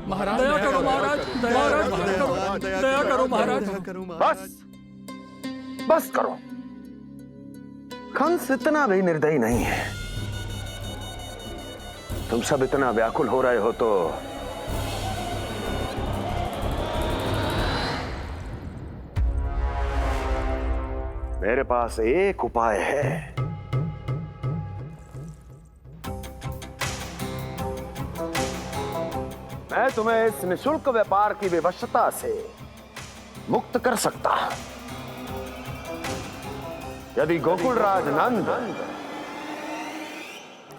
महाराज दया करो महाराज, दया करो महाराज। बस करो। कंस इतना भी निर्दयी नहीं है। तुम सब इतना व्याकुल हो रहे हो तो मेरे पास एक उपाय है। मैं तुम्हें इस निःशुल्क व्यापार की विवशता से मुक्त कर सकता यदि गोकुलराज नंद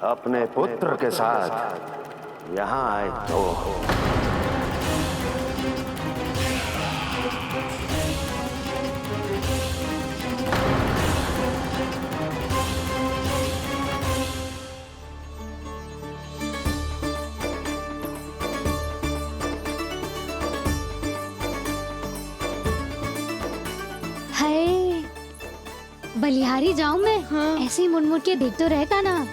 अपने पुत्र के साथ यहां आए तो। बलिहारी जाऊं मैं? हाँ। ऐसे ही मुड़ के देख तो रहे कान्हा।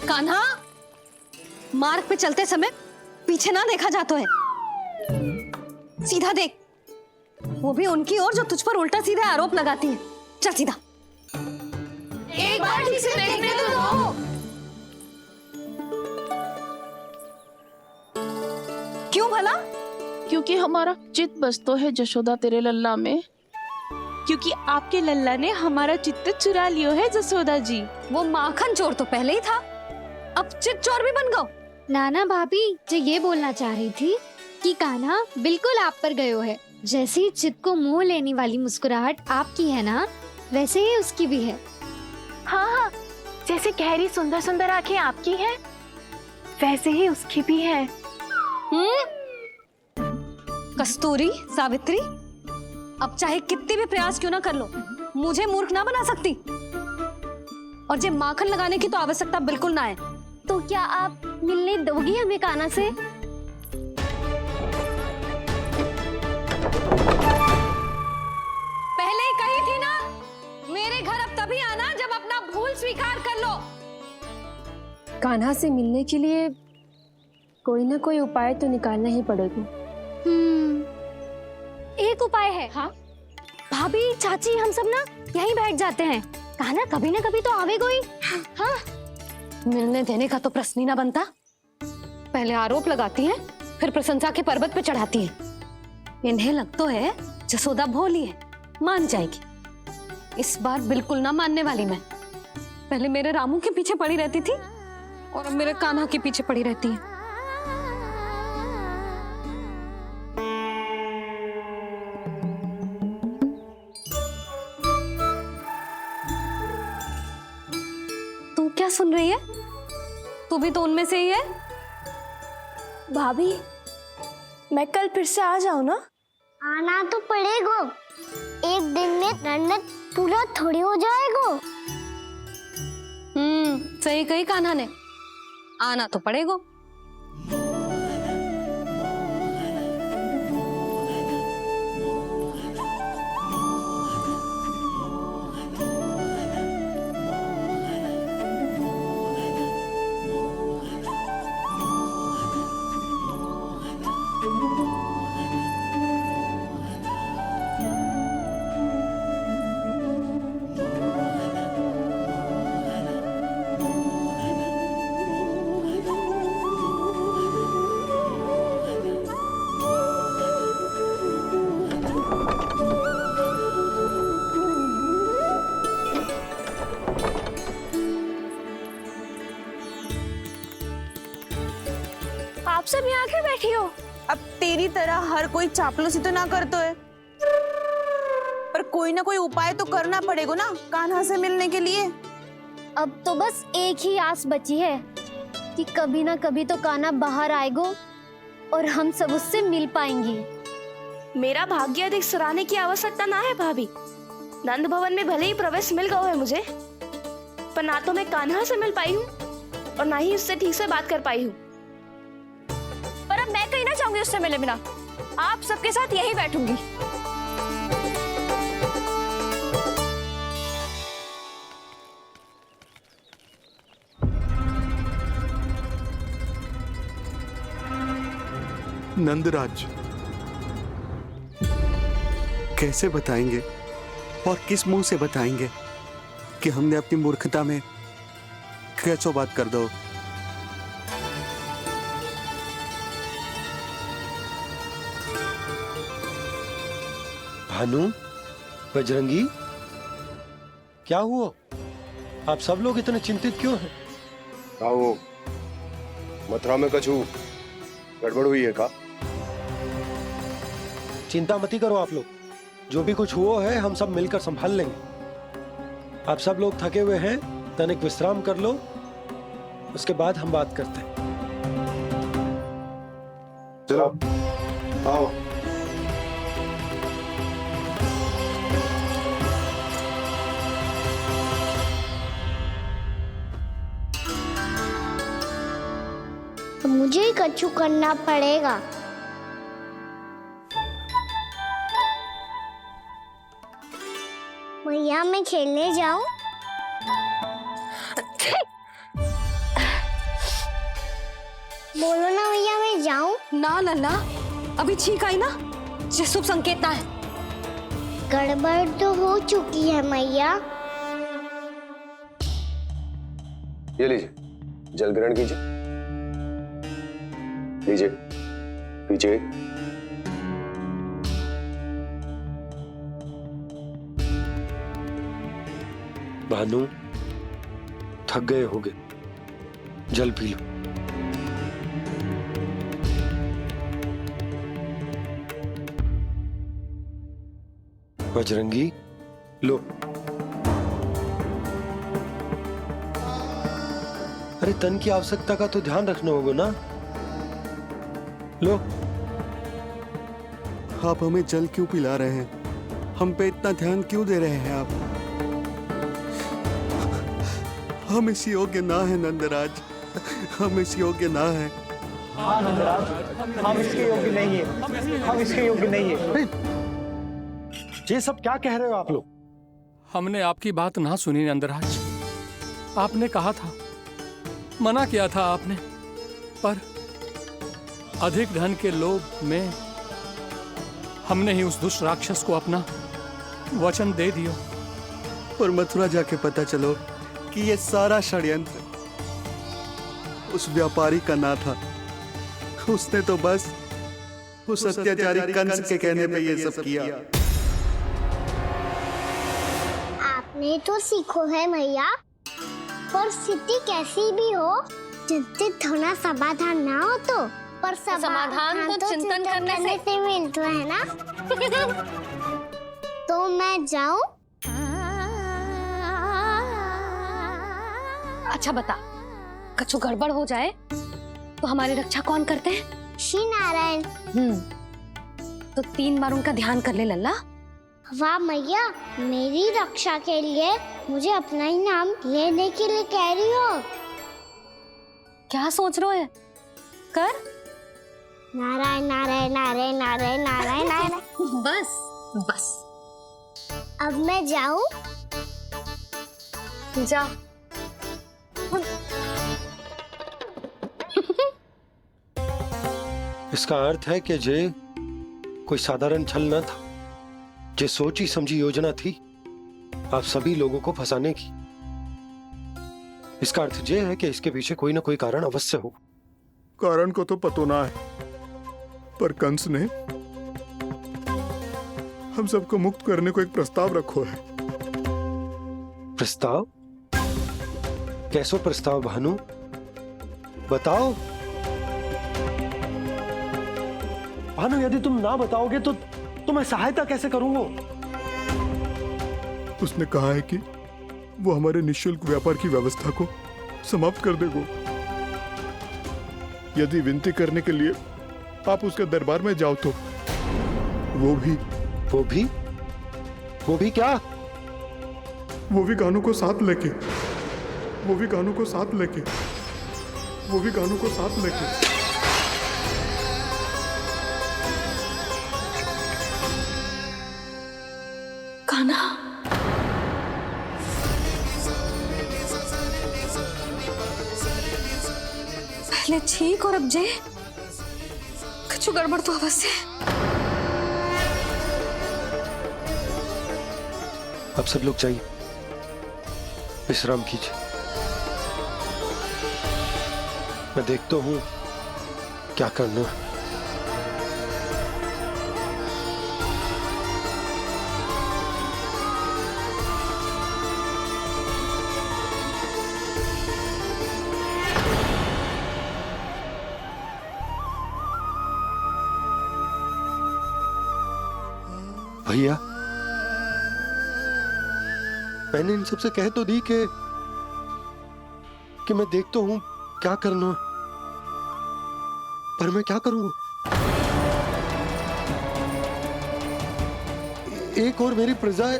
कान्हा, मार्ग पे चलते समय पीछे ना देखा जाता है, सीधा देख। वो भी उनकी ओर जो तुझ पर उल्टा सीधे आरोप लगाती है। चल सीधा। एक बार ठीक से देखने तो दो। क्यों भला? क्योंकि हमारा चित्त बसतो है जशोदा तेरे लल्ला में। क्योंकि आपके लल्ला ने हमारा चित्त चुरा लियो है जसोदा जी। वो माखन चोर तो पहले ही था, अब चित्त चोर भी बन गो। नाना भाभी जो ये बोलना चाह रही थी कि कान्हा बिल्कुल आप पर गयो है। जैसे ही चित्त को मोह लेने वाली मुस्कुराहट आपकी है ना, वैसे ही उसकी भी है। हाँ हाँ, जैसे गहरी सुंदर सुंदर आंखें आपकी हैं, वैसे ही उसकी भी है। कस्तूरी, सावित्री, अब चाहे कितने भी प्रयास क्यों ना कर लो, मुझे मूर्ख ना बना सकती। और जब माखन लगाने की तो आवश्यकता बिल्कुल ना है। तो क्या आप मिलने दोगी हमें कान्हा से? पहले ही कही थी ना, मेरे घर अब तभी आना जब अपना भूल स्वीकार कर लो। कान्हा से मिलने के लिए कोई ना कोई उपाय तो निकालना ही पड़ेगा। एक उपाय है। हाँ? भाभी, चाची, हम सब ना यहीं बैठ जाते हैं। कान्हा कभी ना कभी तो आवेगा ही। हाँ? मिलने देने का तो प्रश्न ही ना बनता। पहले आरोप लगाती हैं, फिर प्रशंसा के पर्वत पे चढ़ाती हैं। इन्हें लग तो है जसोदा भोली है, मान जाएगी। इस बार बिल्कुल ना मानने वाली मैं। पहले मेरे रामू के पीछे पड़ी रहती थी और अब मेरे कान्हा के पीछे पड़ी रहती है। तू क्या सुन रही है? तू भी तो उनमें से ही है। भाभी, मैं कल फिर से आ जाऊं ना? आना तो पड़ेगा। एक दिन में रन्नत पूरा थोड़ी हो जाएगा। सही कही कान्हा ने, आना तो पड़ेगा। आप सब यहाँ क्यों बैठी हो? अब तेरी तरह हर कोई चापलूसी तो ना करतो है, पर कोई ना कोई उपाय तो करना पड़ेगा ना कान्हा से मिलने के लिए। अब तो बस एक ही आस बची है कि कभी ना कभी तो कान्हा बाहर आएगा और हम सब उससे मिल पाएंगे। मेरा भाग्य अधिक सराहने की आवश्यकता ना है भाभी। नंद भवन में भले ही प्रवेश मिल गया है मुझे, पर ना तो मैं कान्हा से मिल पाई हूँ और ना ही उससे ठीक से बात कर पाई हूँ। पर अब मैं कहीं ना चाहूंगी उससे मिले बिना। आप सबके साथ यहीं बैठूंगी। नंदराज, कैसे बताएंगे और किस मुंह से बताएंगे कि हमने अपनी मूर्खता में कैसो बात कर दो। भानु, बजरंगी, क्या हुआ? आप सब लोग इतने चिंतित क्यों हैं? आओ, मथुरा में कछु गड़बड़ हुई है का? चिंता मती करो आप लोग, जो भी कुछ हुआ है हम सब मिलकर संभाल लेंगे। आप सब लोग थके हुए हैं, तनिक विश्राम कर लो, उसके बाद हम बात करते हैं। चलो आओ। मुझे ही कछु करना पड़ेगा। भैया मैं खेलने जाऊं? बोलो ना भैया मैं जाऊं? ना लल्ला, अभी छींक आई ना, ये शुभ संकेत ना है। गड़बड़ तो हो चुकी है मैया। ये लीजिए, जल ग्रहण कीजिए। लीजिए, पीछे। भानु, थक गए होगे, जल पी लो। बजरंगी, लो। अरे तन की आवश्यकता का तो ध्यान रखना होगा ना, लो। आप हमें जल क्यों पिला रहे हैं? हम पे इतना ध्यान क्यों दे रहे हैं आप? हम इस योग्य ना है नंदराज, हम इस योग्य ना है। हाँ नंदराज, हम इसके योग्य नहीं है, हम इसके योग्य नहीं है। ये सब क्या कह रहे हो आप लोग? हमने आपकी बात ना सुनी नंदराज। आपने कहा था, मना किया था आपने, पर अधिक धन के लोभ में हमने ही उस दुष्ट राक्षस को अपना वचन दे दिया। पर मथुरा जाके पता चलो कि ये सारा षड्यंत्र उस व्यापारी का ना था। उसने तो बस उस अत्याचारी कंस के कहने पे ये सब किया। आपने तो सीखो है भैया, पर स्थिति कैसी भी हो, चिंतित होना समाधान ना हो तो, पर समाधान तो चिंतन करने से मिलता है ना। तो मैं जाऊं? अच्छा बता, कछु गड़बड़ हो जाए तो हमारी रक्षा कौन करते हैं? श्री नारायण। तो 3 बार उनका ध्यान कर ले लल्ला। वाह मैया, मेरी रक्षा के लिए मुझे अपना ही नाम लेने के लिए कह रही हो? क्या सोच रहे हो? कर। नारायण नारायण नारायण नारायण नारायण नारायण। बस बस। अब मैं जाऊं? जा। इसका अर्थ है कि ये कोई साधारण छल न था, ये सोची समझी योजना थी आप सभी लोगों को फंसाने की। इसका अर्थ ये है कि इसके पीछे कोई ना कोई कारण अवश्य हो। कारण को तो पतो ना है, पर कंस ने हम सबको मुक्त करने को एक प्रस्ताव रखो है। प्रस्ताव? कैसो प्रस्ताव भानु, बताओ। भानु, यदि तुम ना बताओगे तो तुम्हें सहायता कैसे करूंगा? उसने कहा है कि वो हमारे निःशुल्क व्यापार की व्यवस्था को समाप्त कर देगा यदि विनती करने के लिए आप उसके दरबार में जाओ तो। वो भी क्या? वो भी गानों को साथ लेके, वो भी गानों को साथ लेके, वो भी गानों को साथ लेके। कान्हा, पहले छींक और अब जे कुछ गड़बड़ तो अवश्य है। अब सब लोग जाइए, विश्राम कीजिए। मैं देखता हूँ क्या करना है। भैया, मैंने इन सबसे कह तो दी कि मैं देखता हूं क्या करना, पर मैं क्या करूंगा? एक और मेरी प्रजा है,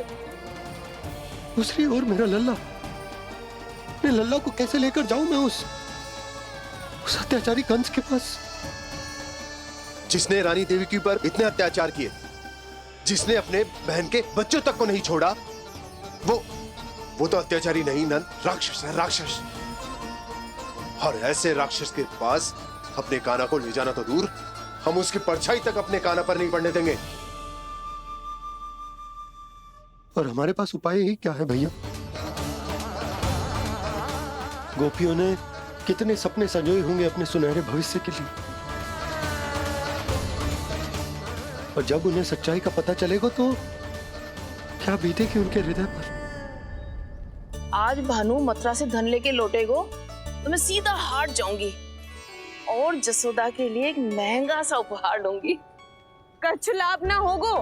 दूसरी ओर मेरा लल्ला। अपने लल्ला को कैसे लेकर जाऊं मैं उस अत्याचारी कंस के पास, जिसने रानी देवी के ऊपर इतने अत्याचार किए, जिसने अपने बहन के बच्चों तक को नहीं छोड़ा, वो तो अत्याचारी नहीं नंद, राक्षस है, राक्षस। और ऐसे राक्षस के पास अपने कान्हा को ले जाना तो दूर, हम उसकी परछाई तक अपने कान्हा पर नहीं पड़ने देंगे। और हमारे पास उपाय ही क्या है भैया? गोपियों ने कितने सपने संजोए होंगे अपने सुनहरे भविष्य के लिए, और जब उन्हें सच्चाई का पता चलेगा तो क्या बीतेगी उनके हृदय पर? आज भानु मथुरा से धन लेके लौटेगो तो मैं सीधा हाट जाऊंगी और जसोदा के लिए एक महंगा सा उपहार दूंगी। कछु लाभ ना होगो।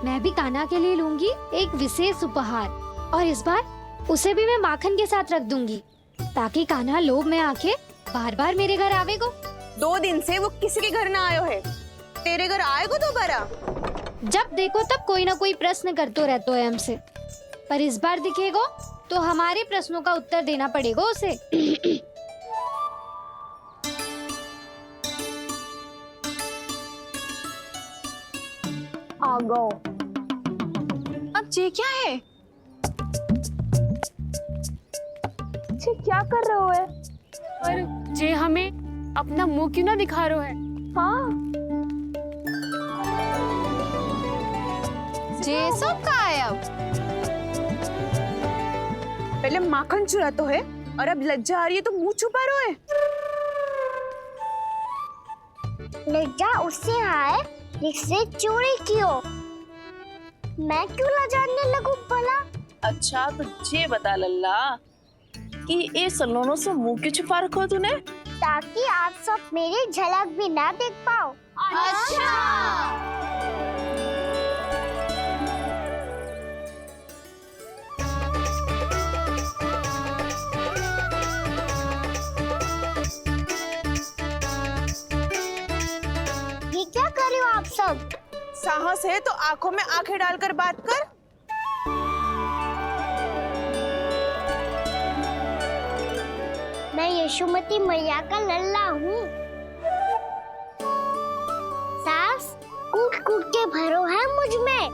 मैं भी कान्हा के लिए लूंगी एक विशेष उपहार, और इस बार उसे भी मैं माखन के साथ रख दूंगी, ताकि कान्हा लोभ में आके बार बार मेरे घर आवेगो। 2 दिन से वो किसी के घर ना आयो है, तेरे घर आएगो दोबारा? जब देखो तब कोई ना कोई प्रश्न करते रहते है हमसे, पर इस बार दिखेगो तो हमारे प्रश्नों का उत्तर देना पड़ेगा उसे। आ गो। अब ये क्या है? ये क्या कर रहे हो है? पर जे हमें अपना मुंह क्यों ना दिखा रहे है? हाँ, जे सब का है अब? पहले माखन चुरा तो है और अब लज्जा आ रही है तो मुंह छुपा रहे है। लज्जा उससे है जिससे चोरी की हो। मैं क्यों लजाने लगूं भला? अच्छा तो ये बता लल्ला कि ये सलोनों से मुंह क्यों छुपा रखो तूने? ताकि आप सब मेरी झलक भी ना देख पाओ। अच्छा। ये क्या कर रहे हो आप सब? साहस है तो आंखों में आंखें डालकर बात कर। मैं यशोमती मैया का लल्ला हूँ। सास कूट कूट के भरो है मुझ में।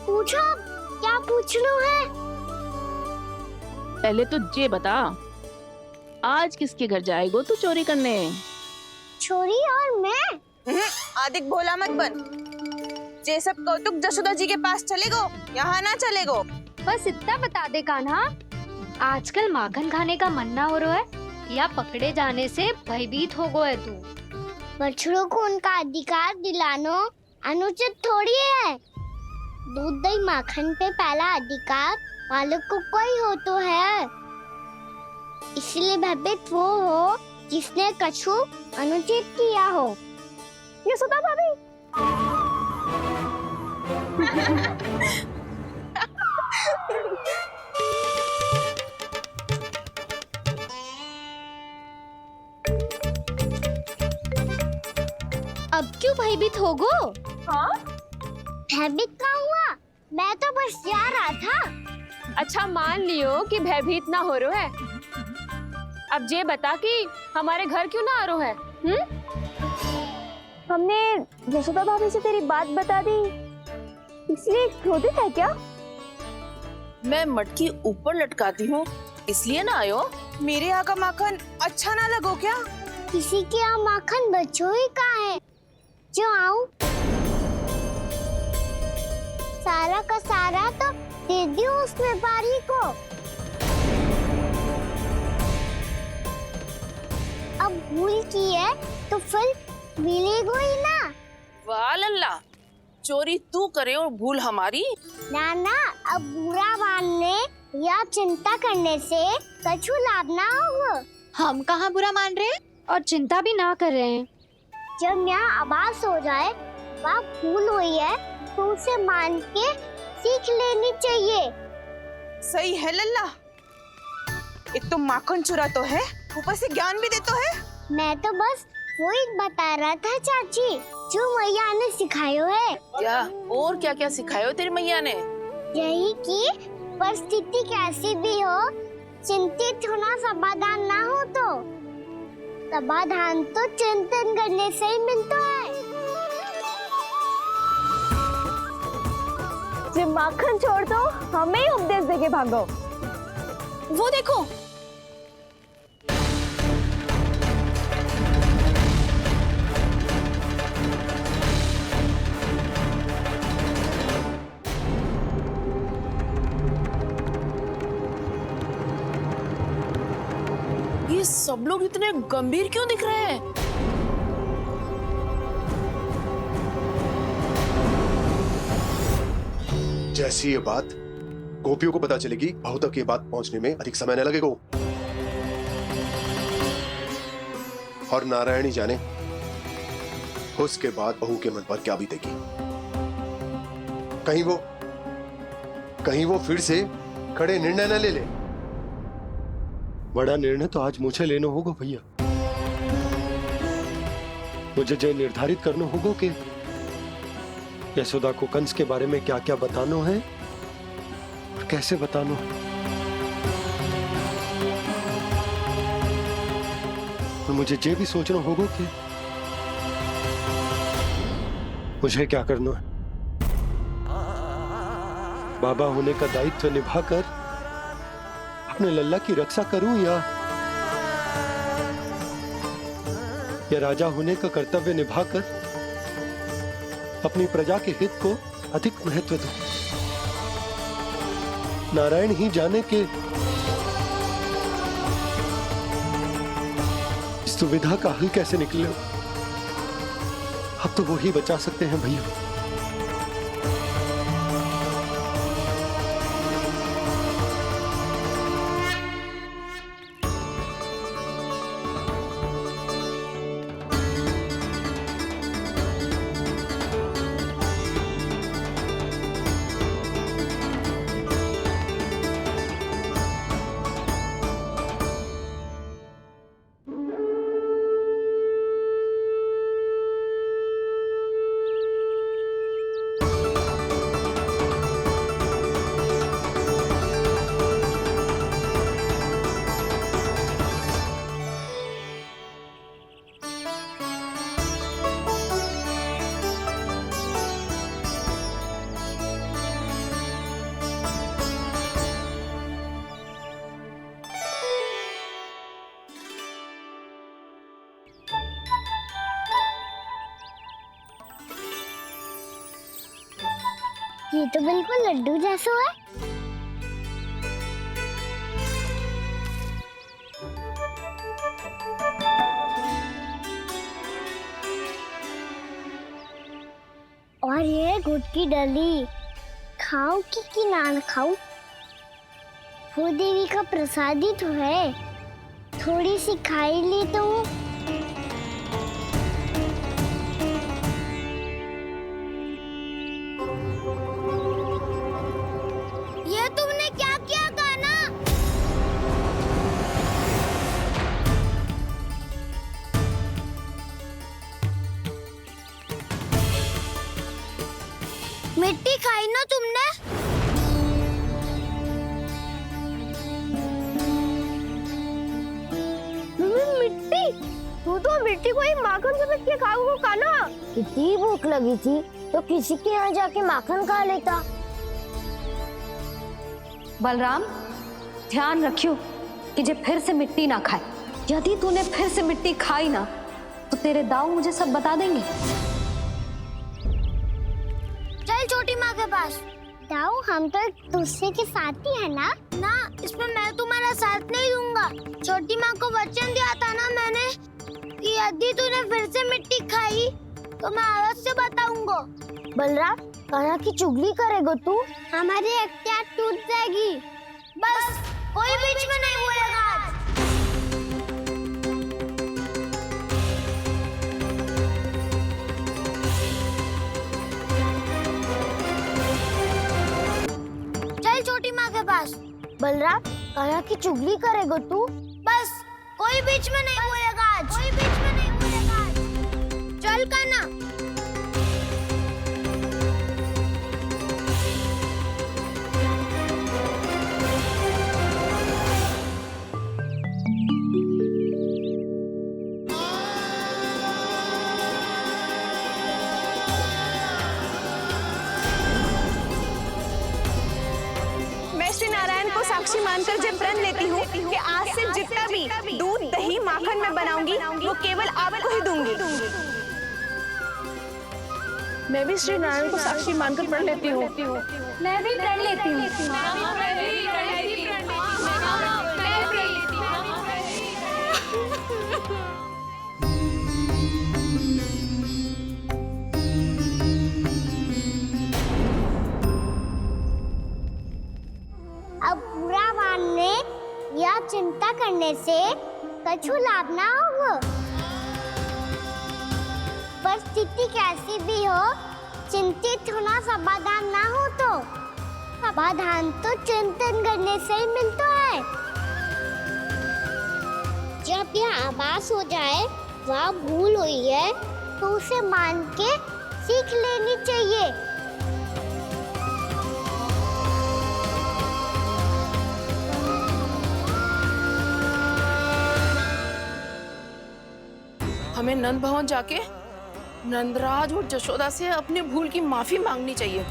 पूछो क्या पूछना है? पहले तो ये बता, आज किसके घर जाएगो तू चोरी करने? छोरी और मैं? आदिक भोला मत बन। जे सब कौतुक जसोदा जी के पास चलेगो, यहाँ ना चलेगो। बस इतना बता दे कान्हा, आजकल माखन खाने का मन ना हो रहा है या पकड़े जाने से भयभीत हो गया है तू? बछड़ों को उनका अधिकार दिलाना अनुचित थोड़ी है। दूध दही माखन पे पहला अधिकार मालिक को कोई हो तो है। इसलिए भयभीत वो हो जिसने कछु अनुचित किया हो। यशोदा भाभी। अब क्यों भयभीत हो गो? हाँ? भयभीत का हुआ? मैं तो बस जा रहा था। अच्छा मान लियो कि भयभीत ना हो रहा है, अब ये बता कि हमारे घर क्यों ना आ रहा है? हमने यशोदा भाभी से तेरी बात बता दी, इसलिए क्रोधित है क्या? मैं मटकी ऊपर लटकाती हूँ इसलिए ना आयो? मेरे यहाँ का माखन अच्छा ना लगो क्या? किसी के यहाँ माखन बचो ही कहाँ है जो आऊं? सारा का सारा तो दे दियो उस व्यापारी को। अब भूल की है तो फल मिलेगा ही ना। वाह लल्ला, चोरी तू करे और भूल हमारी। नाना, अब बुरा मानने या चिंता करने से कछु लाभ ना होगा। हम कहाँ बुरा मान रहे हैं और चिंता भी ना कर रहे हैं। जब यहाँ आभास हो जाए वहाँ भूल हुई है तो उसे मान के सीख लेनी चाहिए। सही है लल्ला, एक तो माखन चुरा तो है, ऊपर से ज्ञान भी दे तो है। मैं तो बस वही बता रहा था चाची जो मैया ने सिखायो है। क्या और क्या क्या सिखायो तेरी मैया ने? यही कि परिस्थिति कैसी भी हो, चिंतित होना समाधान ना हो तो समाधान तो चिंतन करने से ही मिलता है। जब माखन छोड़ दो हमें ही उपदेश देके भागो। वो देखो, ये सब लोग इतने गंभीर क्यों दिख रहे हैं? जैसी ये बात गोपियों को पता चलेगी, बहू तक ये बात पहुंचने में अधिक समय न लगेगा। और नारायण ही जाने उसके बाद बहू के मन पर क्या बीतेगी। कहीं वो फिर से खड़े निर्णय न ले ले। बड़ा निर्णय तो आज मुझे लेना होगा भैया। मुझे जो निर्धारित करना होगा कि यशोदा को कंस के बारे में क्या क्या बताना है और कैसे बताना है। और मुझे ये भी सोचना होगा कि मुझे क्या करना है। बाबा होने का दायित्व निभाकर अपने लल्ला की रक्षा करूं या राजा होने का कर्तव्य निभाकर अपनी प्रजा के हित को अधिक महत्व दूं। नारायण ही जाने के इस दुविधा का हल कैसे निकले। अब तो वो ही बचा सकते हैं भैया। ये तो बिल्कुल लड्डू जैसा है। और ये गुड़ की डली खाऊं कि ना खाऊं? वो देवी का प्रसाद ही तो है, थोड़ी सी खाई ली तो। ये तुमने क्या किया कान्हा? मिट्टी खाई ना तुमने? मिट्टी? तू तो मिट्टी को ही माखन समेट के खाओगे कान्हा। इतनी भूख लगी थी तो किसी के यहाँ जाके माखन खा लेता। बलराम, ध्यान रखियो कि जे फिर से मिट्टी ना खाए। यदि तूने फिर से मिट्टी खाई ना तो तेरे दाऊ मुझे सब बता देंगे। चल छोटी माँ के पास। दाऊ, हम तो एक दूसरे के साथी है ना। ना, इसमें मैं तुम्हारा साथ नहीं दूंगा। छोटी माँ को वचन दिया था ना मैंने कि यदि तूने फिर से मिट्टी खाई तो मैं आवाज से बताऊंगा। बलराम, कान्हा की चुगली करेगा तू? हमारी अख्तियार टूट जाएगी। बस कोई बीच में नहीं बोलेगा आज। चल छोटी माँ के पास। बलराम, कान्हा की चुगली करेगा तू? बस कोई बीच में नहीं बोलेगा आज। कोई बीच में नहीं बोलेगा आज। चल कान्हा। मैं श्री नारायण को साक्षी मानकर जब प्रण लेती हूँ कि आज से जितना भी दूध, दही, माखन मैं बनाऊंगी वो केवल आपको ही दूंगी। मैं भी श्री नारायण को साक्षी मानकर प्रण लेती हूँ। मैं भी प्रण लेती हूँ। अब बुरा मानने या चिंता करने से कछु लाभ ना होगा। परिस्थिति कैसी भी हो, चिंतित होना समाधान ना हो तो समाधान तो चिंतन करने से ही मिलता है। जब यह आभास हो जाए वह भूल हुई है तो उसे मान के सीख लेनी चाहिए। हमें नंद भवन जाके नंदराज और जशोदा से अपनी भूल की माफी मांगनी चाहिए।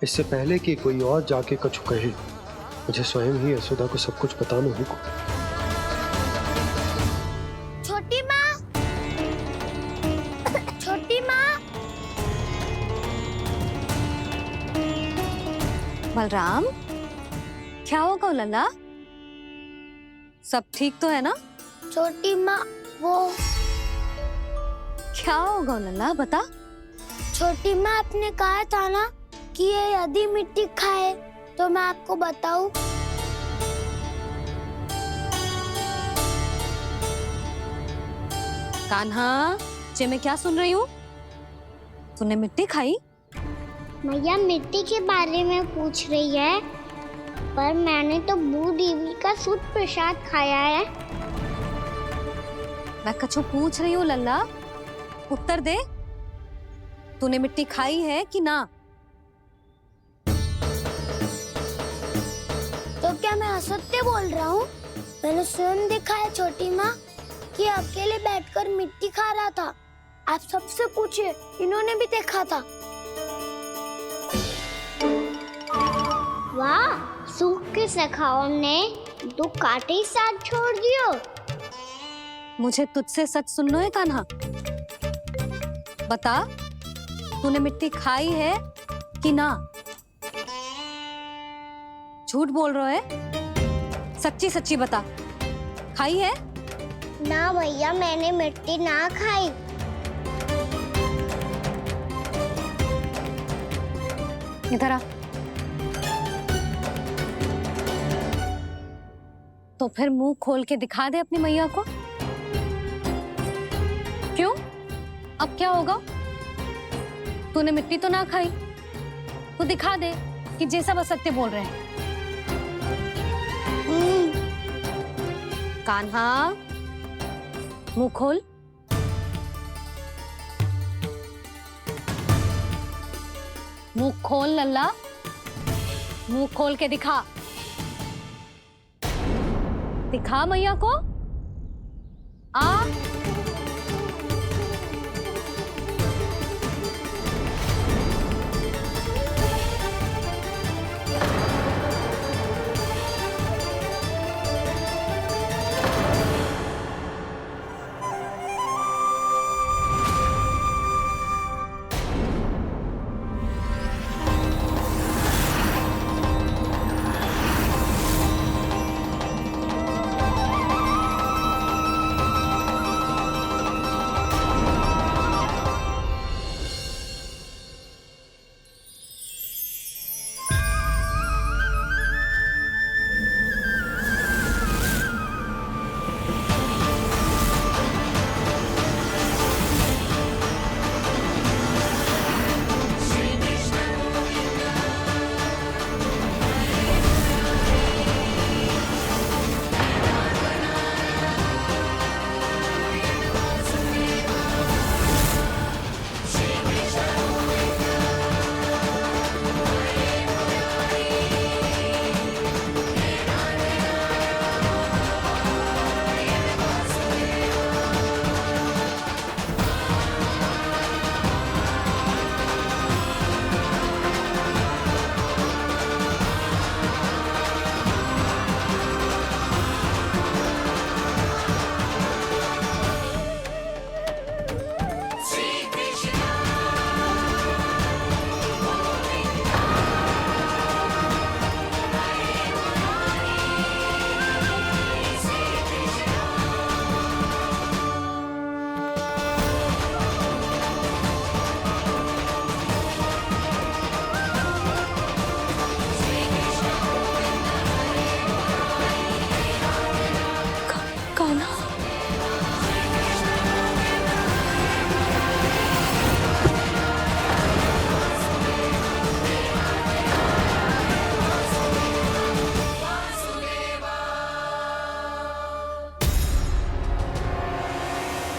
इससे पहले कि कोई और जाके कछु कहे, मुझे स्वयं ही यशोदा को सब कुछ बताना होगा। छोटी माँ, छोटी माँ। बलराम, क्या होगा लल्ला? सब ठीक तो है ना? छोटी माँ, वो क्या होगा लल्ला, बता। छोटी माँ, आपने कहा था ना कि ये यदि मिट्टी खाए तो मैं आपको बताऊं। कान्हा, जे मैं क्या सुन रही हूँ? तूने मिट्टी खाई? मैया मिट्टी के बारे में पूछ रही है, पर मैंने तो भू देवी का शुद्ध प्रसाद खाया है। मैं कछु पूछ रही हूँ लल्ला, उत्तर दे। तूने मिट्टी खाई है कि ना? तो क्या मैं असत्य बोल रहा हूँ? मैंने स्वयं देखा है छोटी माँ कि अकेले बैठकर मिट्टी खा रहा था। आप सबसे पूछिए, इन्होंने भी देखा था। वाह, सूख के सखाओं ने दो कांटे ही साथ छोड़ दियो। मुझे तुझसे सच सुनना है कान्हा। बता, तूने मिट्टी खाई है कि ना? झूठ बोल रहा है, सच्ची सच्ची बता, खाई है? ना भैया, मैंने मिट्टी ना खाई। इधर आ। तो फिर मुंह खोल के दिखा दे अपनी मैया को। क्यों? अब क्या होगा? तूने मिट्टी तो ना खाई, तो दिखा दे कि जे सब असत्य बोल रहे हैं। कान्हा, मुंह खोल। मुंह खोल लल्ला, मुंह खोल के दिखा। दिखा मैया को। आ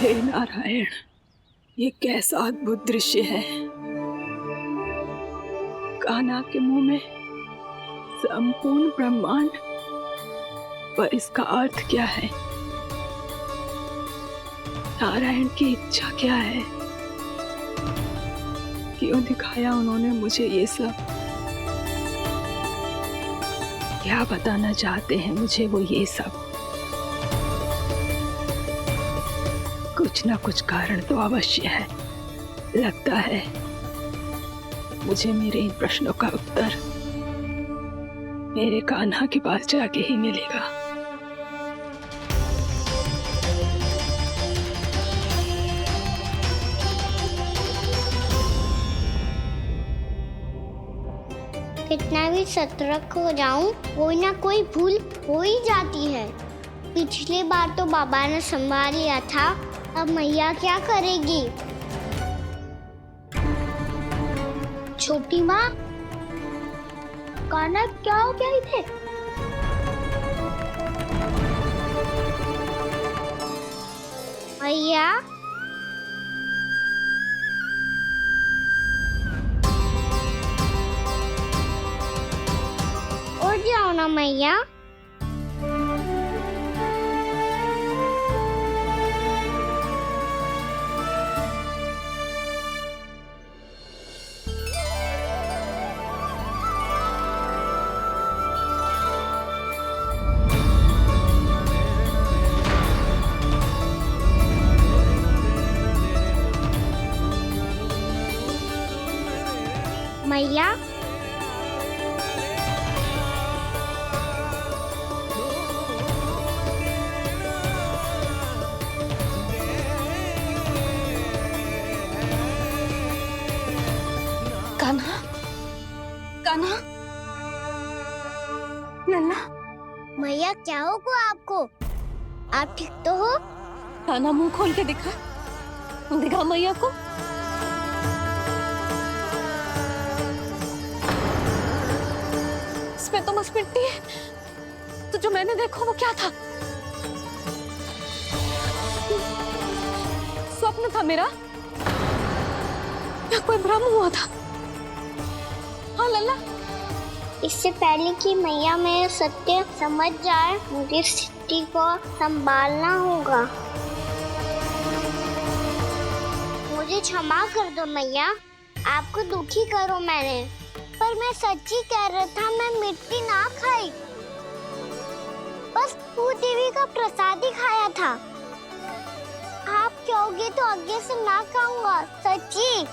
हे नारायण, ये कैसा अद्भुत दृश्य है। कान्हा के मुंह में संपूर्ण ब्रह्मांड, पर इसका अर्थ क्या है? नारायण की इच्छा क्या है? क्यों दिखाया उन्होंने मुझे ये सब? क्या बताना चाहते हैं मुझे वो ये सब? कुछ ना कुछ कारण तो अवश्य है। लगता है मुझे मेरे इन प्रश्नों का उत्तर मेरे कान्हा के पास जाके ही मिलेगा। कितना भी सतर्क हो जाऊं, कोई ना कोई भूल हो ही जाती है। पिछली बार तो बाबा ने संभाल लिया था, अब मैया क्या करेगी? छोटी माँ, कान्हा क्या हो गया इधर? मैया, उठ जाओ ना मैया। मैया, कान्हा, कान्हा, लल्ला। मैया क्या होगा आपको? आप ठीक तो हो? कान्हा मुंह खोल के दिखा, दिखा मैया को। इसमें तो बस मिट्टी है, तो जो मैंने देखा वो क्या था? स्वप्न था मेरा या कोई भ्रम हुआ था? हाँ लल्ला, इससे पहले कि मैया मेरे सत्य समझ जाए, मुझे स्थिति को संभालना होगा। मुझे क्षमा कर दो मैया, आपको दुखी करो मैंने, पर मैं सच्ची कह रहा था, मैं मिट्टी ना खाई, बस भूदेवी का प्रसाद ही खाया था। आप कहोगे तो आगे से ना खाऊंगा, सच्ची।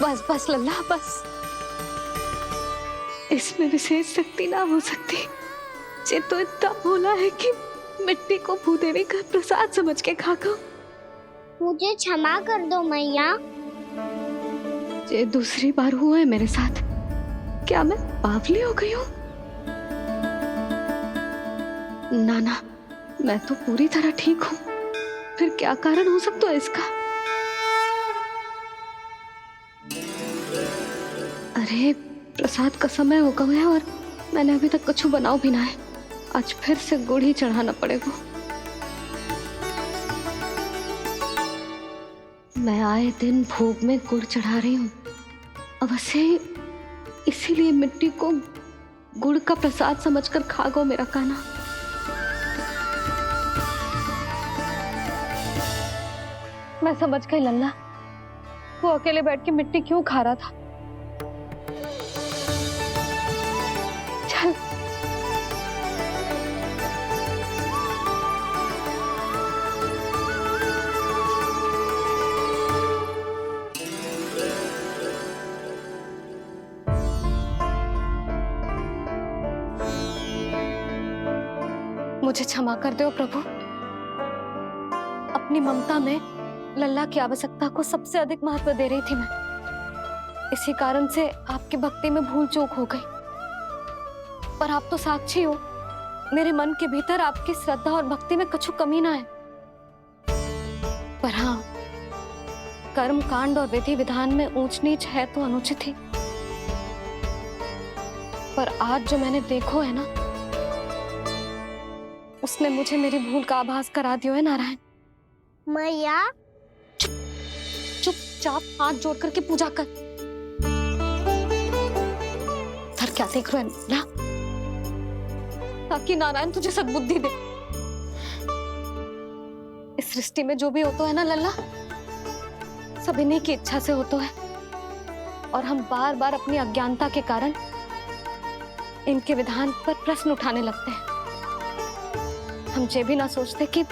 बस बस लल्ला, बस। इसमें विशेष शक्ति ना हो सकती। ये तो इतना भोला है कि मिट्टी को भूदेवी का प्रसाद समझ के खा गया। मुझे क्षमा कर दो मैया। ये दूसरी बार हुआ है मेरे साथ। क्या मैं बावली हो गई हूँ? ना ना, मैं तो पूरी तरह ठीक हूँ। फिर क्या कारण हो सकता है इसका? अरे प्रसाद का समय हो गया है और मैंने अभी तक कुछ बनाओ भी ना है। आज फिर से गुड़ ही चढ़ाना पड़ेगा। मैं आए दिन भोग में गुड़ चढ़ा रही हूँ, अवश्य इसीलिए मिट्टी को गुड़ का प्रसाद समझकर खा गो मेरा कान्हा। मैं समझ गई लल्ला, वो अकेले बैठ के मिट्टी क्यों खा रहा था। चल मुझे क्षमा कर दो प्रभु। अपनी ममता में लल्ला की आवश्यकता को सबसे अधिक महत्व दे रही थी मैं। इसी कारण से आपकी भक्ति में भूल चूक हो गई। पर आप तो साक्षी हो, मेरे मन के भीतर आपकी श्रद्धा और भक्ति में कछु कमी ना है। पर हाँ, कर्म कांड और विधि विधान में ऊंच नीच है तो अनुचित ही। पर आज जो मैंने देखो है ना, उसने मुझे मेरी भूल का आभास करा दियो है नारायण। मैया चुपचाप हाथ जोड़ करके पूजा कर। सर क्या देख रहे हो ना, ताकि नारायण तुझे सद्बुद्धि दे। इस सृष्टि में जो भी होता है ना लल्ला, सब इन्हीं की इच्छा से होता है, और हम बार बार अपनी अज्ञानता के कारण इनके विधान पर प्रश्न उठाने लगते हैं। हम ये भी ना सोचते कि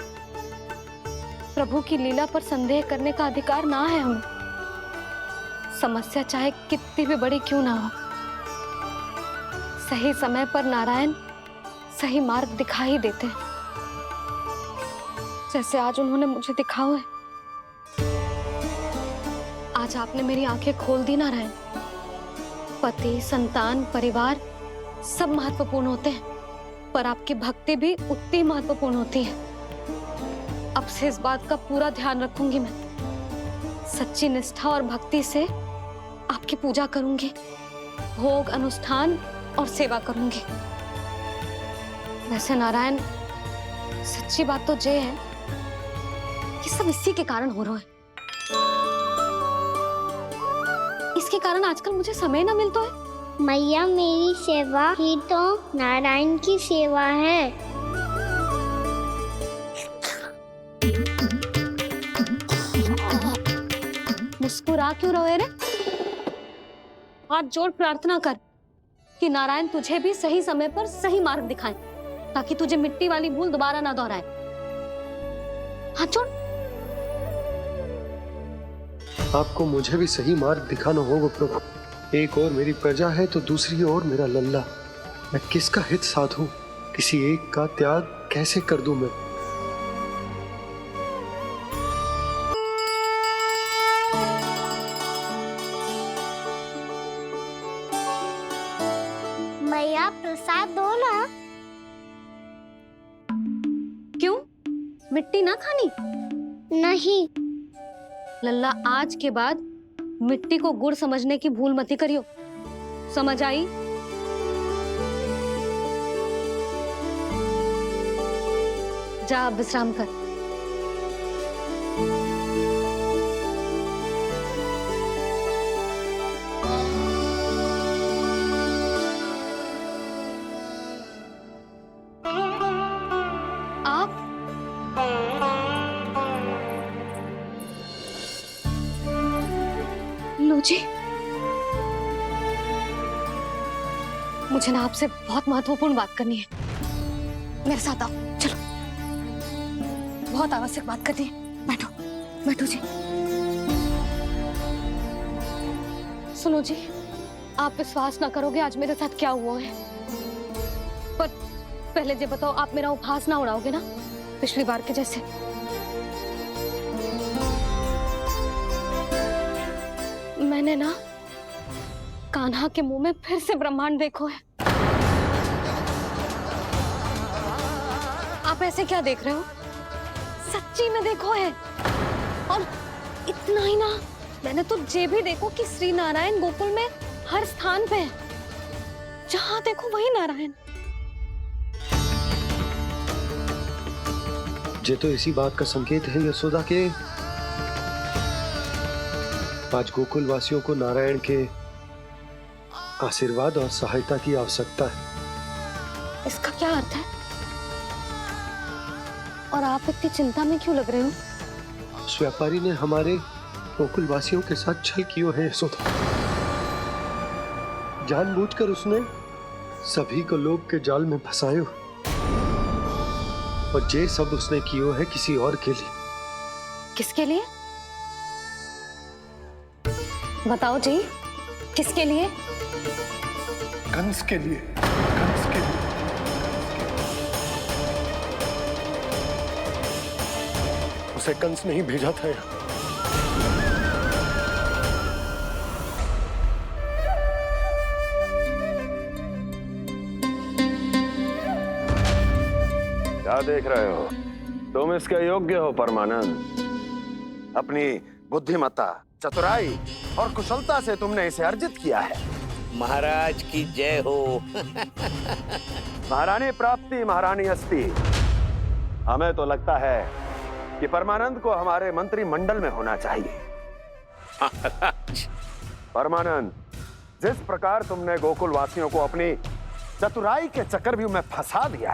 प्रभु की लीला पर संदेह करने का अधिकार ना है हमें, समस्या चाहे कितनी भी बड़ी क्यों ना हो। सही समय पर नारायण सही मार्ग दिखा ही देते हैं, जैसे आज उन्होंने मुझे दिखाओ है। आज आपने मेरी आंखें खोल दी नारायण। पति, संतान, परिवार सब महत्वपूर्ण होते हैं, पर आपकी भक्ति भी उतनी महत्वपूर्ण होती है। अब से इस बात का पूरा ध्यान रखूंगी मैं। सच्ची निष्ठा और भक्ति से आपकी पूजा करूंगी, भोग, अनुष्ठान और सेवा करूंगी। वैसे नारायण, सच्ची बात तो ये है कि सब इसी के कारण हो रहा है। इसके कारण आजकल मुझे समय ना मिलता है। मैया, मेरी सेवा ही तो नारायण की सेवा है। मुस्कुरा क्यों रहे रे? हाथ जोड़ प्रार्थना कर कि नारायण तुझे भी सही समय पर सही मार्ग दिखाएं, ताकि तुझे मिट्टी वाली भूल दोबारा ना दोहराए। हाथ जोड़। आपको मुझे भी सही मार्ग दिखाना होगा प्रभु। एक और मेरी प्रजा है तो दूसरी ओर मेरा लल्ला। मैं किसका हित साधूं? किसी एक का त्याग कैसे कर दूं मैं? मैया, प्रसाद दो ना। क्यों? मिट्टी ना खानी? नहीं। लल्ला, आज के बाद मिट्टी को गुड़ समझने की भूल मत करियो। समझ आई? जा अब विश्राम कर। आप लो जी, मुझे ना आपसे बहुत महत्वपूर्ण बात करनी है। मेरे साथ आओ, चलो। बहुत आवश्यक बात करनी है। बैठो, बैठो जी। सुनो जी, आप विश्वास ना करोगे आज मेरे साथ क्या हुआ है। पर पहले ये बताओ, आप मेरा उपहास ना उड़ाओगे ना, पिछली बार के जैसे? मैंने ना कान्हा के मुंह में फिर से ब्रह्मांड देखो है। आप ऐसे क्या देख रहे हो? सच्ची में देखो है। और इतना ही ना, मैंने तो ये भी देखो कि श्री नारायण गोकुल में हर स्थान पे है। जहां देखो वही नारायण। ये तो इसी बात का संकेत है यशोदा के आज गोकुल वासियों को नारायण के आशीर्वाद और सहायता की आवश्यकता है। इसका क्या अर्थ है? और आप इतनी चिंता में क्यों लग रहे हो? उस व्यापारी ने हमारे गोकुल वासियों के साथ छल किया है यशोदा। जानबूझकर उसने सभी को लोभ के जाल में फंसायो, और ये सब उसने किया है किसी और के लिए। किसके लिए? बताओ जी, किसके लिए? कंस के लिए। कंस के लिए। उसे कंस नहीं भेजा था यहाँ। क्या देख रहे हो? तुम इसके योग्य हो परमानंद। अपनी बुद्धिमत्ता, चतुराई और कुशलता से तुमने इसे अर्जित किया है। महाराज की जय हो। महारानी प्राप्ति महारानी अस्ति। हमें तो लगता है कि परमानंद को हमारे मंत्रिमंडल में होना चाहिए। परमानंद, जिस प्रकार तुमने गोकुल वासियों को अपनी चतुराई के चक्रव्यूह में फंसा दिया,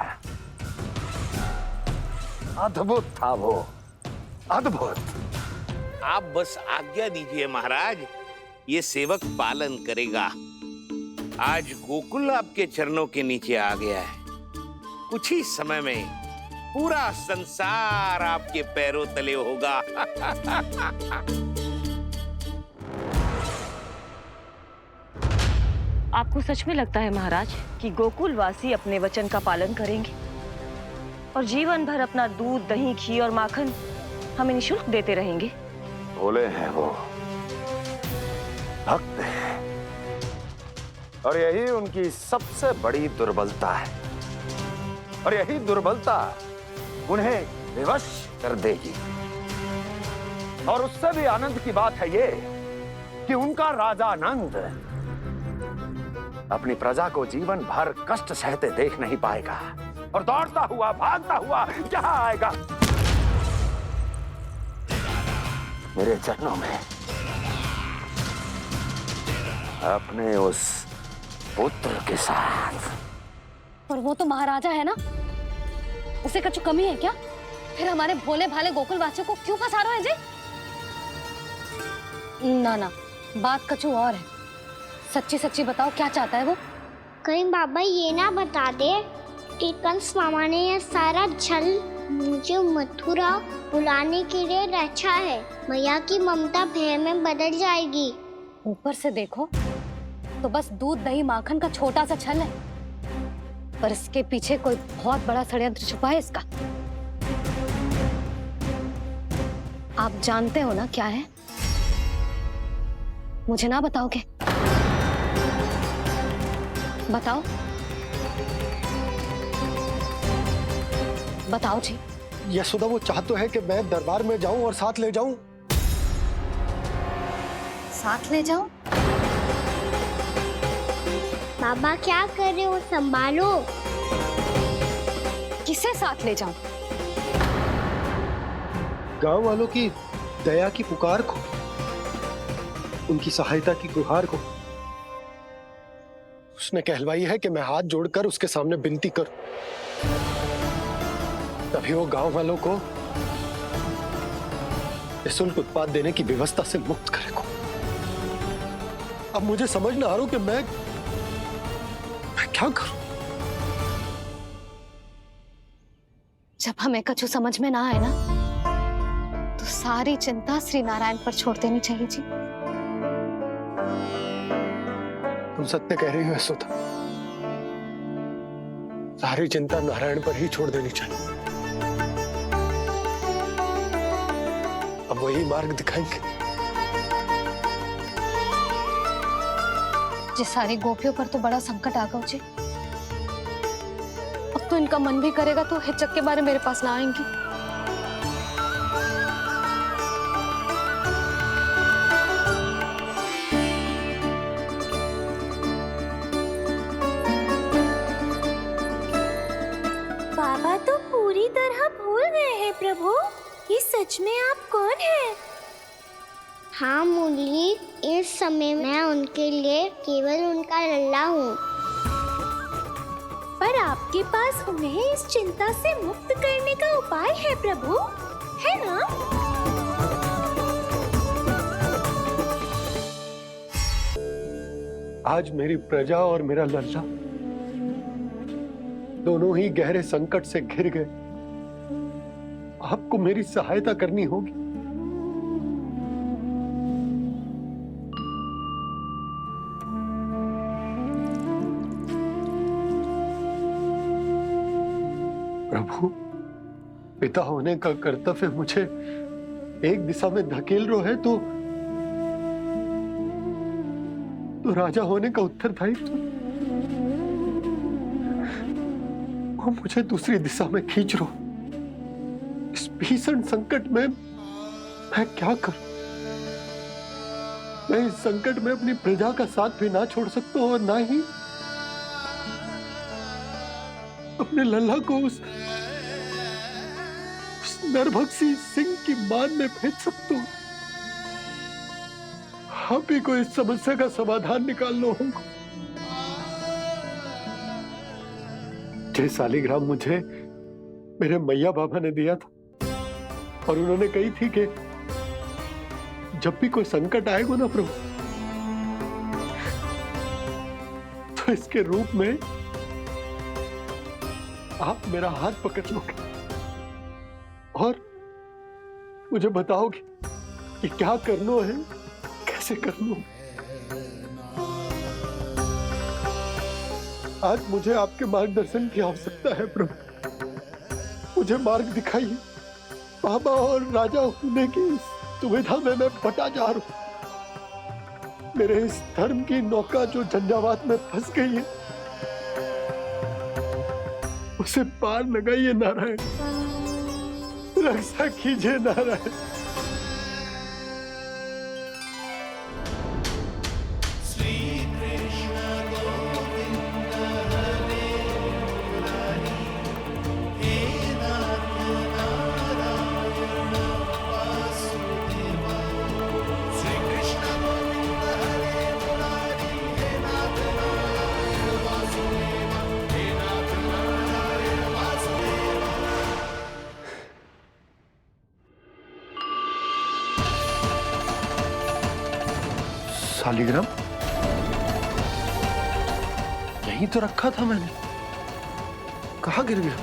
अद्भुत था वो, अद्भुत। आप बस आज्ञा दीजिए महाराज, ये सेवक पालन करेगा। आज गोकुल आपके चरणों के नीचे आ गया है। कुछ ही समय में पूरा संसार आपके पैरों तले होगा। आपको सच में लगता है महाराज कि गोकुल वासी अपने वचन का पालन करेंगे और जीवन भर अपना दूध, दही, घी और माखन हमें निःशुल्क देते रहेंगे? भोले हैं वो, भक्त हैं, और यही उनकी सबसे बड़ी दुर्बलता है। और यही दुर्बलता उन्हें विवश कर देगी। और उससे भी आनंद की बात है ये कि उनका राजा नंद अपनी प्रजा को जीवन भर कष्ट सहते देख नहीं पाएगा और दौड़ता हुआ, भागता हुआ यहाँ आएगा मेरे चरणों में, अपने उस पुत्र के साथ। पर वो तो महाराजा है ना, उसे कुछ कमी है क्या? फिर हमारे भोले भाले गोकुल वासियों को क्यों फंसा रहे हैं जी? ना ना, बात कछु और है। सच्ची सच्ची बताओ, क्या चाहता है वो? कहीं बाबा ये ना बता दे कि कंस मामा ने यह सारा छल मुझे मथुरा बुलाने के लिए रचा है। मैया की ममता भय में बदल जाएगी। ऊपर से देखो तो बस दूध, दही, माखन का छोटा सा छल है, पर इसके पीछे कोई बहुत बड़ा षड्यंत्र छुपा है इसका। आप जानते हो ना क्या है? मुझे ना बताओगे? बताओ बताओ जी। यशोदा, वो चाह तो है कि मैं दरबार में जाऊं और साथ ले जाऊं। साथ ले जाऊं? बाबा क्या कर रहे हो, संभालो। किसे साथ ले जाऊं? गांव वालों की दया की पुकार को, उनकी सहायता की गुहार को। उसने कहलवाई है कि मैं हाथ जोड़कर उसके सामने विनती करूं, तभी वो गांव वालों को निःशुल्क उत्पाद देने की व्यवस्था से मुक्त करेगा। अब मुझे समझ ना आ रहा कि मैं क्या करूं। जब हमें कछु समझ में ना आए ना, तो सारी चिंता श्री नारायण पर छोड़ देनी चाहिए जी। तुम सत्य कह रही हो यशोदा, सारी चिंता नारायण पर ही छोड़ देनी चाहिए। अब वही मार्ग दिखाएंगे। जिस सारी गोपियों पर तो बड़ा संकट आ गया जी। अब तो इनका मन भी करेगा तो हिचक के बारे मेरे पास ना आएंगी। बाबा तो पूरी तरह भूल गए हैं प्रभु, ये सच में आप कौन हैं? हाँ मुरली, इस समय मैं उनके लिए केवल उनका लल्ला हूँ। पर आपके पास उन्हें इस चिंता से मुक्त करने का उपाय है प्रभु, है ना? आज मेरी प्रजा और मेरा लल्ला दोनों ही गहरे संकट से घिर गए। आपको मेरी सहायता करनी होगी। प्रभु, पिता होने का कर्तव्य मुझे एक दिशा में धकेल रहा है तो राजा होने का उत्तरदायित्व वो मुझे दूसरी दिशा में खींच रहा। इस भीषण संकट में मैं क्या करूं? मैं इस संकट में अपनी प्रजा का साथ भी ना छोड़ सकता हूँ और ना ही अपने लल्ला को उस नरभक्षी सिंह की मान में भेज सकता हूँ। आप ही को इस समस्या का समाधान निकालना होगा। जय सालिग्राम मुझे मेरे मैया बाबा ने दिया था और उन्होंने कही थी कि जब भी कोई संकट आएगा ना प्रभु, तो इसके रूप में आप मेरा हाथ पकड़ लोगे और मुझे बताओगे कि क्या करना है, कैसे करना है। आज मुझे आपके मार्गदर्शन की आवश्यकता है प्रभु। मुझे मार्ग दिखाइए। बाबा और राजा होने की दुविधा में मैं बटा जा रहा हूं। मेरे इस धर्म की नौका जो झंझावात में फंस गई है, उसे पार लगाइए नारायण। रक्षा कीजिए नारायण। सालिग्राम यहीं तो रखा था मैंने। कहाँ गिर गया?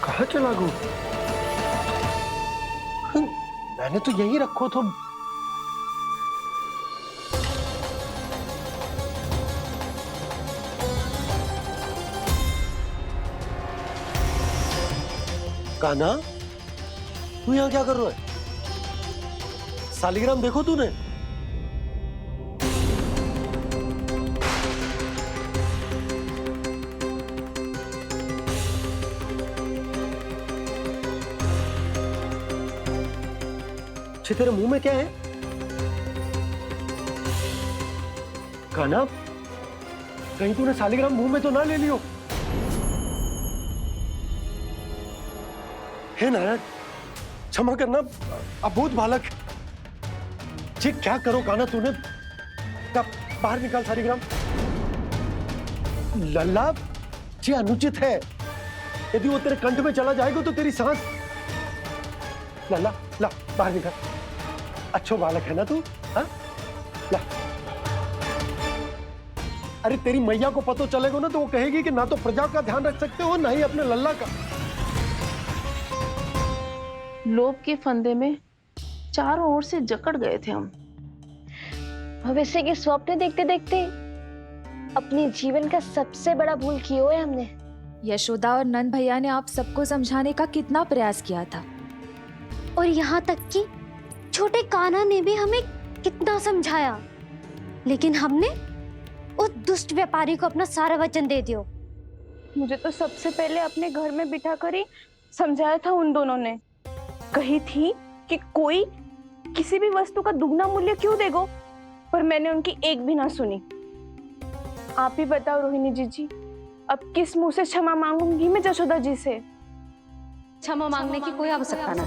कहाँ चला गया? मैंने तो यहीं रखो था। कान्हा, तू यहाँ क्या कर रहा है? सालिग्राम देखो तूने? तेरे मुंह में क्या है? कान्हा, कहीं तूने सालिग्राम मुंह में तो ना ले लियो? हे नारायण, क्षमा करना, अबोध बालक। जी क्या करो कान्हा तूने? बाहर निकाल सालिग्राम। लल्ला, जी अनुचित है। यदि वो तेरे कंठ में चला जाएगा तो तेरी सांस। लल्ला, ला बाहर निकाल। अच्छो बालक है ना तू? हाँ? ला। अरे तेरी मैया को पता चलेगा ना तो वो कहेगी कि ना तो प्रजा का ध्यान रख सकते हो ना ही अपने लल्ला का। लोभ के फंदे में चारों ओर से जकड़ गए थे हम। भविष्य के स्वप्न देखते देखते अपने जीवन का सबसे बड़ा भूल किया है हमने। यशोदा और नंद भैया ने आप सबको समझाने का कितना प्रयास किया था, और यहाँ तक कि छोटे कान्हा ने भी हमें कितना समझाया, लेकिन हमने उस दुष्ट व्यापारी को अपना सारा वचन दे दिया। मुझे तो सबसे पहले अपने घर में बिठा कर ही समझाया था उन दोनों ने। कही थी कि कोई किसी भी वस्तु का दुगना मूल्य क्यों देगा, पर मैंने उनकी एक भी ना सुनी। आप ही बताओ रोहिणी जी, अब किस मुंह से क्षमा मांगूंगी मैं जशोदा जी से? क्षमा मांगने की कोई आवश्यकता ना।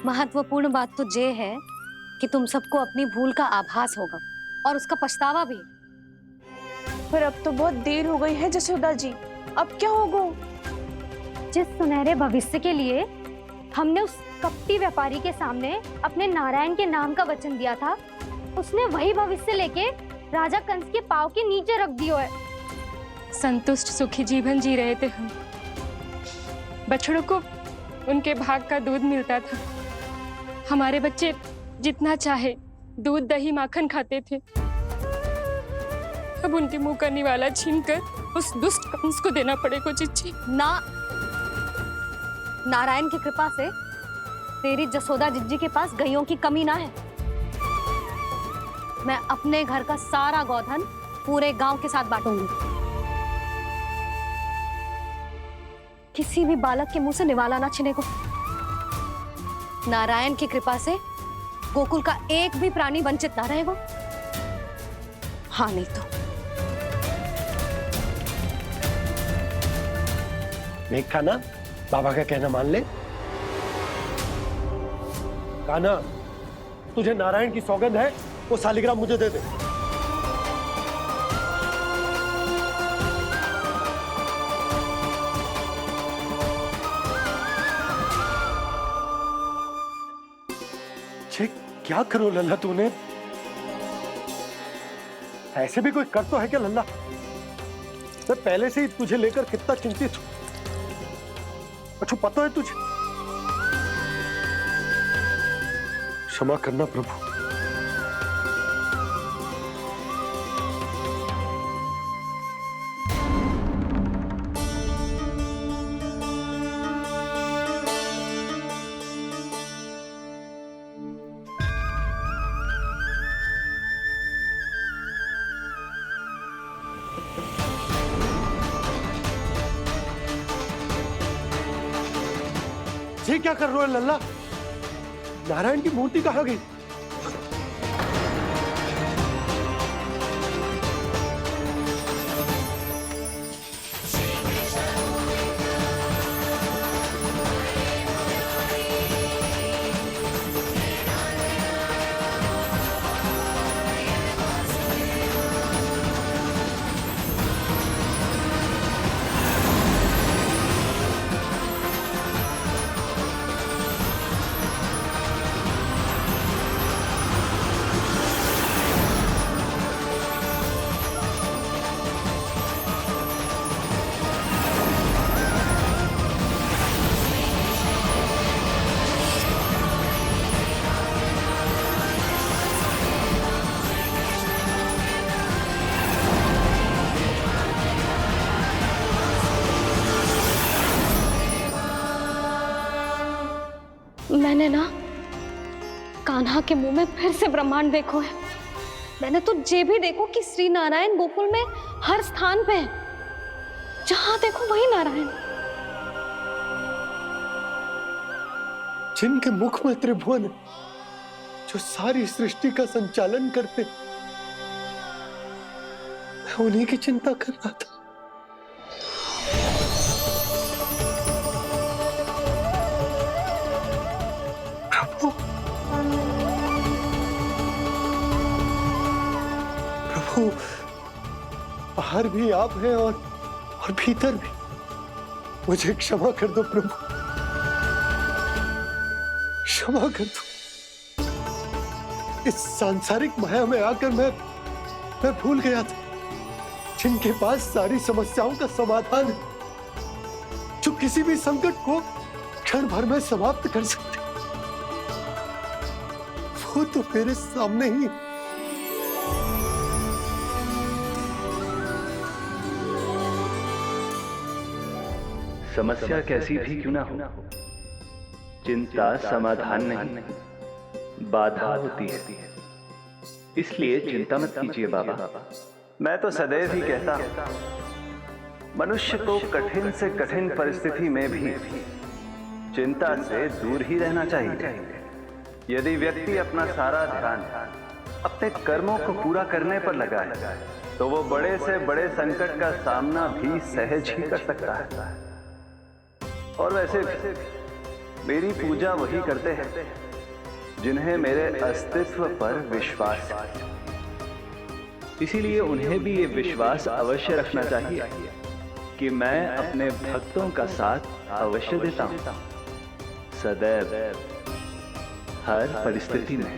महत्वपूर्ण बात तो ये है कि तुम सबको अपनी भूल का आभास होगा और उसका पछतावा भी। पर अब तो बहुत देर हो गई है जशोदा जी, अब क्या होगा? जिस सुनहरे भविष्य के लिए हमने उस कपटी व्यापारी के सामने अपने नारायण के नाम का वचन दिया था, उसने वही भविष्य लेके राजा कंस के पांव के नीचे रख दिया है। संतुष्ट सुखी जीवन जी रहे थे हम। बछड़ों को उनके भाग का दूध मिलता था। हमारे बच्चे जितना चाहे दूध दही माखन खाते थे। अब उनके मुंह का निवाला छीनकर उस दुष्ट कंस को देना पड़ेगा चिच्ची। ना, नारायण की कृपा से तेरी जसोदा जिज्जी के पास गायों की कमी ना है। मैं अपने घर का सारा गोधन पूरे गांव के साथ बांटूंगी। किसी भी बालक के मुंह से निवाला ना छिने को। नारायण की कृपा से गोकुल का एक भी प्राणी वंचित ना रहेगा। हाँ नहीं तो देख कान्हा, बाबा का कहना मान ले। कान्हा, तुझे नारायण की सौगंध है, वो शालिग्राम मुझे दे दे। छे, क्या करो लल्ला तूने? ऐसे भी कोई कर तो है क्या लल्ला? मैं पहले से ही तुझे लेकर कितना चिंतित हूं। अच्छा पता है तुझे? क्षमा करना प्रभु। ये क्या कर रहे हो लल्ला? नारायण की मूर्ति कहाँ गई? मैंने ना कान्हा के मुंह में फिर से ब्रह्मांड देखो है। मैंने तो ये भी देखो कि श्री नारायण गोकुल में हर स्थान पे है, जहां देखो वही नारायण। जिनके मुख में त्रिभुवन, जो सारी सृष्टि का संचालन करते, मैं उन्हीं की चिंता कर रहा था। प्रभु, बाहर भी आप हैं और भीतर भी। मुझे क्षमा कर दो प्रभु, क्षमा कर दो। इस सांसारिक माया में आकर मैं भूल गया था जिनके पास सारी समस्याओं का समाधान है, जो किसी भी संकट को क्षण भर में समाप्त कर सकते, वो तो मेरे सामने ही। समस्या कैसी भी क्यों ना हो, चिंता समाधान नहीं, बाधा होती है। इसलिए चिंता मत कीजिए बाबा। मैं तो सदैव ही कहता हूं, मनुष्य को कठिन से कठिन परिस्थिति में भी चिंता से दूर ही रहना चाहिए। यदि व्यक्ति अपना सारा ध्यान अपने कर्मों को पूरा करने पर लगाए, तो वो बड़े से बड़े संकट का सामना भी सहज ही कर सकता है। और वैसे मेरी पूजा वही करते हैं जिन्हें मेरे अस्तित्व पर विश्वास है। इसीलिए उन्हें भी ये विश्वास अवश्य रखना चाहिए कि मैं अपने भक्तों का साथ अवश्य देता हूं, सदैव, हर परिस्थिति में।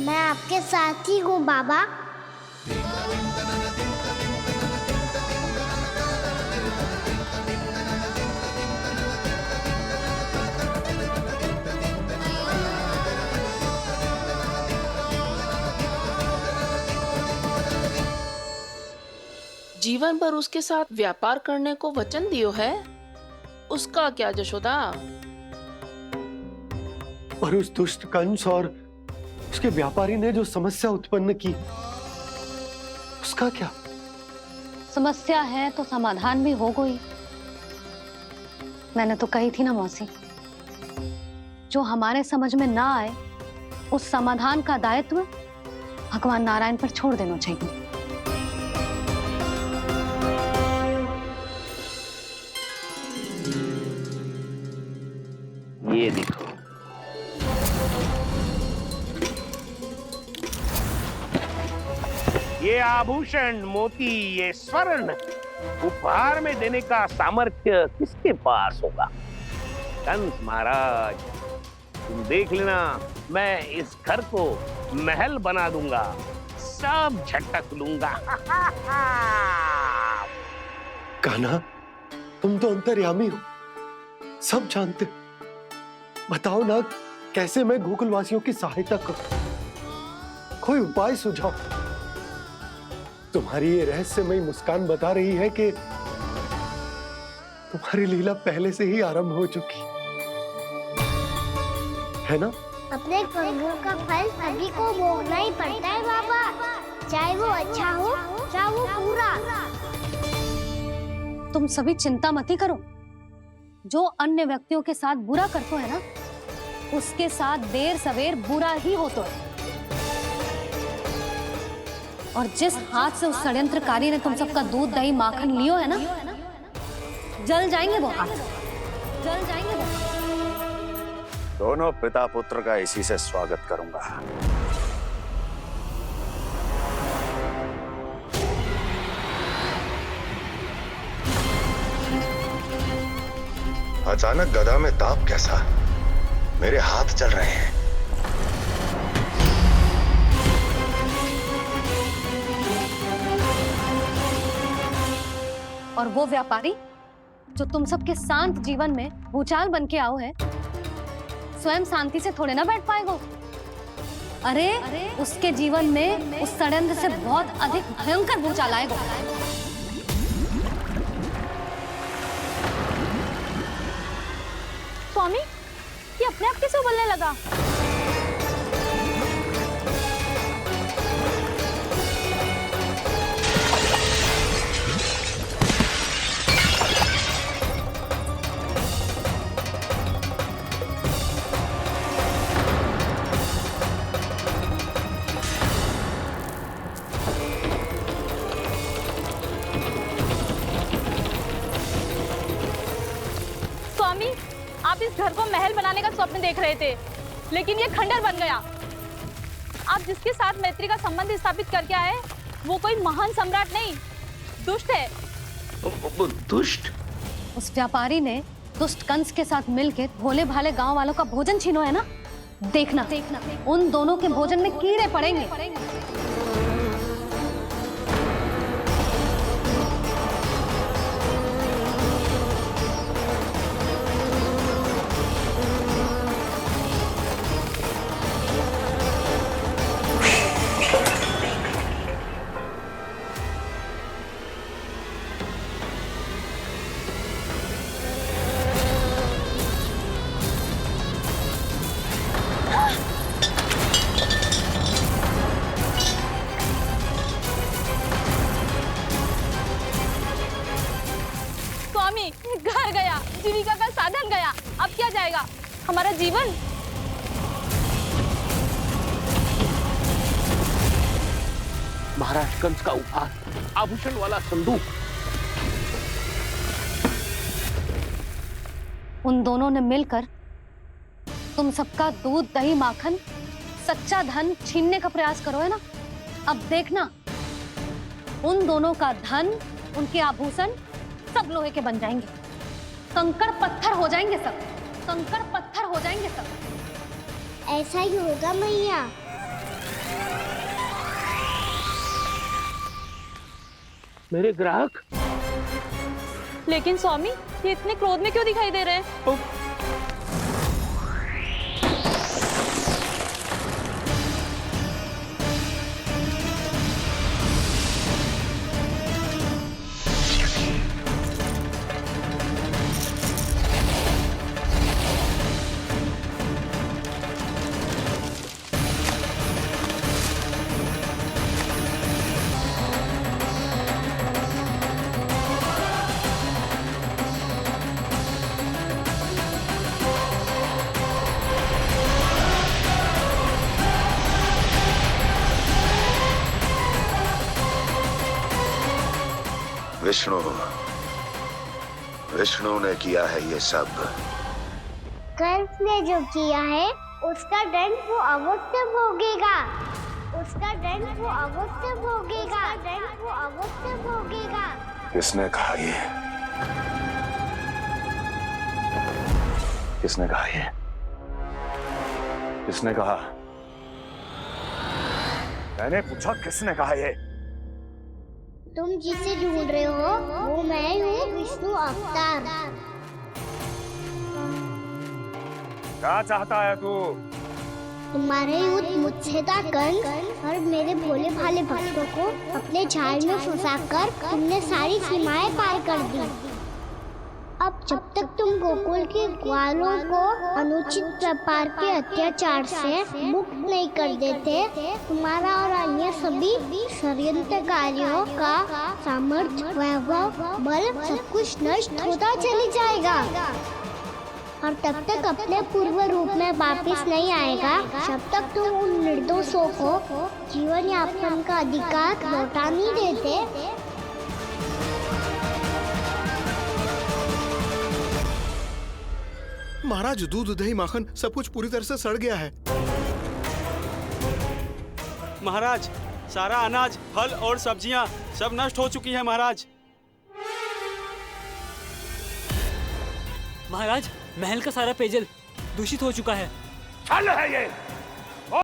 मैं आपके साथ ही हूँ बाबा। जीवन भर उसके साथ व्यापार करने को वचन दियो है, उसका क्या जशोदा? और उस दुष्ट कंस और उसके व्यापारी ने जो समस्या उत्पन्न की, उसका क्या? समस्या है तो समाधान भी होगा ही। मैंने तो कही थी ना मौसी, जो हमारे समझ में ना आए उस समाधान का दायित्व भगवान नारायण पर छोड़ देना चाहिए। ये देखो, ये आभूषण, मोती, ये स्वर्ण उपहार में देने का सामर्थ्य किसके पास होगा? कंस महाराज, तुम देख लेना, मैं इस घर को महल बना दूंगा, सब झटक लूंगा। कान्हा, तुम तो अंतर्यामी हो, सब जानते हो। बताओ ना, कैसे मैं गोकुलवासियों की सहायता करूं? कोई उपाय सुझाओ। तुम्हारी ये रहस्यमयी मुस्कान बता रही है कि तुम्हारी लीला पहले से ही आरंभ हो चुकी है ना? अपने कर्मों का फल सभी को भोगना ही पड़ता है बाबा, चाहे वो अच्छा हो चाहे वो बुरा। तुम सभी चिंता मत ही करो। जो अन्य व्यक्तियों के साथ बुरा करते है ना, उसके साथ देर सवेर बुरा ही होता है। और जिस हाथ से उस षड्यंत्रकारी ने तुम सबका दूध दही माखन लियो है ना, जल जाएंगे वो हाथ, जल जाएंगे वो। दोनों पिता पुत्र का इसी से स्वागत करूंगा। अचानक गदा में ताप कैसा? मेरे हाथ चल रहे हैं। और वो व्यापारी जो तुम सबके शांत जीवन में भूचाल बन के आओ है, स्वयं शांति से थोड़े ना बैठ पाएगा। अरे उसके जीवन में उस षड्यंत्र से बहुत अधिक भयंकर भूचाल आएगा। स्वामी, ये अपने आप कैसे उबलने लगा? स्वामी, आप इस घर को महल बनाने का स्वप्न देख रहे थे, लेकिन ये खंडर बन गया। आप जिसके साथ मैत्री का संबंध स्थापित करके आए, वो कोई महान सम्राट नहीं, दुष्ट है। दुष्ट? उस व्यापारी ने दुष्ट कंस के साथ मिलकर भोले भाले गांव वालों का भोजन छीनो है ना। देखना उन दोनों के भोजन में कीड़े पड़ेंगे। घर गया, जीविका का साधन गया, अब क्या जाएगा हमारा जीवन? महाराज कंस का उपहार, आभूषण वाला संदूक। उन दोनों ने मिलकर तुम सबका दूध दही माखन सच्चा धन छीनने का प्रयास करो है ना। अब देखना, उन दोनों का धन, उनके आभूषण सब लोहे के बन जाएंगे, कंकड़ पत्थर हो जाएंगे सब, कंकड़ पत्थर हो जाएंगे सब। ऐसा ही होगा मैया। मेरे ग्राहक? लेकिन स्वामी, ये इतने क्रोध में क्यों दिखाई दे रहे हैं? विष्णु विष्णु ने किया है ये सब। कंस ने जो किया है उसका दंड वो अवश्य भोगेगा। उसका दंड वो अवश्य भोगेगा। दंड वो अवश्य भोगेगा। किसने कहा ये? किसने कहा ये? किसने कहा? मैंने पूछा किसने कहा ये? तुम जिसे ढूंढ रहे हो वो मैं हूँ, विष्णु अवतार। क्या चाहता है तू? तुम्हारे युद्ध मुझसे था कंस, और मेरे भोले भाले भक्तों को अपने जाल में फंसाकर तुमने सारी सीमाएं पार कर दी। अब जब तक तुम गोकुल के ग्वालों को अनुचित व्यापार के अत्याचार से मुक्त नहीं कर देते, तुम्हारा और अन्य सभी षड्यंत्रकारियों का सामर्थ्य, वैभव, बल सब कुछ नष्ट होता चली जाएगा। और तब तक अपने पूर्व रूप में वापस नहीं आएगा जब तक तुम उन निर्दोषों को जीवन यापन का अधिकार लौटा नहीं देते। महाराज, दूध दही माखन सब कुछ पूरी तरह से सड़ गया है। महाराज, सारा अनाज, फल और सब्जियां सब नष्ट हो चुकी हैं महाराज। महाराज, महल का सारा पेयजल दूषित हो चुका है। छल है ये।